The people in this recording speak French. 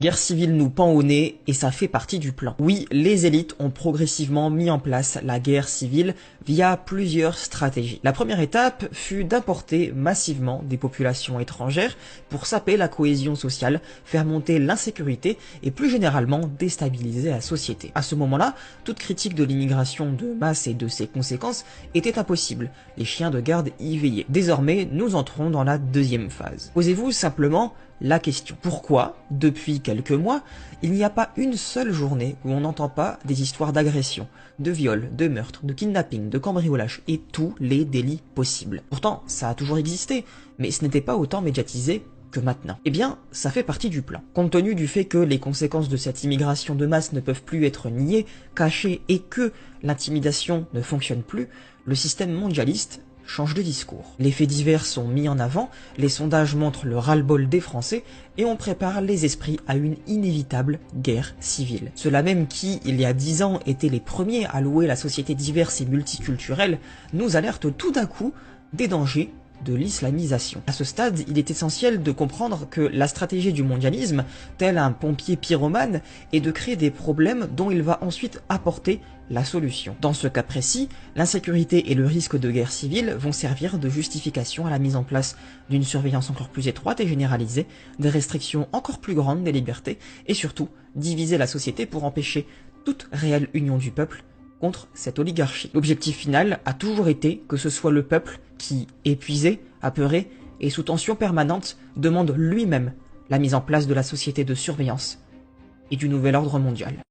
Guerre civile nous pend au nez et ça fait partie du plan. Oui, les élites ont progressivement mis en place la guerre civile via plusieurs stratégies. La première étape fut d'importer massivement des populations étrangères pour saper la cohésion sociale, faire monter l'insécurité et plus généralement déstabiliser la société. À ce moment-là, toute critique de l'immigration de masse et de ses conséquences était impossible. Les chiens de garde y veillaient. Désormais, nous entrons dans la deuxième phase. Posez-vous simplement la question. Pourquoi, depuis quelques mois, il n'y a pas une seule journée où on n'entend pas des histoires d'agression, de viol, de meurtre, de kidnapping, de cambriolage et tous les délits possibles? Pourtant, ça a toujours existé, mais ce n'était pas autant médiatisé que maintenant. Eh bien, ça fait partie du plan. Compte tenu du fait que les conséquences de cette immigration de masse ne peuvent plus être niées, cachées et que l'intimidation ne fonctionne plus, le système mondialiste change de discours. Les faits divers sont mis en avant, les sondages montrent le ras-le-bol des Français et on prépare les esprits à une inévitable guerre civile. Ceux-là même qui, il y a 10 ans, étaient les premiers à louer la société diverse et multiculturelle, nous alertent tout d'un coup des dangers de l'islamisation. À ce stade, il est essentiel de comprendre que la stratégie du mondialisme, tel un pompier pyromane, est de créer des problèmes dont il va ensuite apporter la solution. Dans ce cas précis, l'insécurité et le risque de guerre civile vont servir de justification à la mise en place d'une surveillance encore plus étroite et généralisée, des restrictions encore plus grandes des libertés, et surtout diviser la société pour empêcher toute réelle union du peuple contre cette oligarchie. L'objectif final a toujours été que ce soit le peuple qui, épuisé, apeuré et sous tension permanente, demande lui-même la mise en place de la société de surveillance et du nouvel ordre mondial.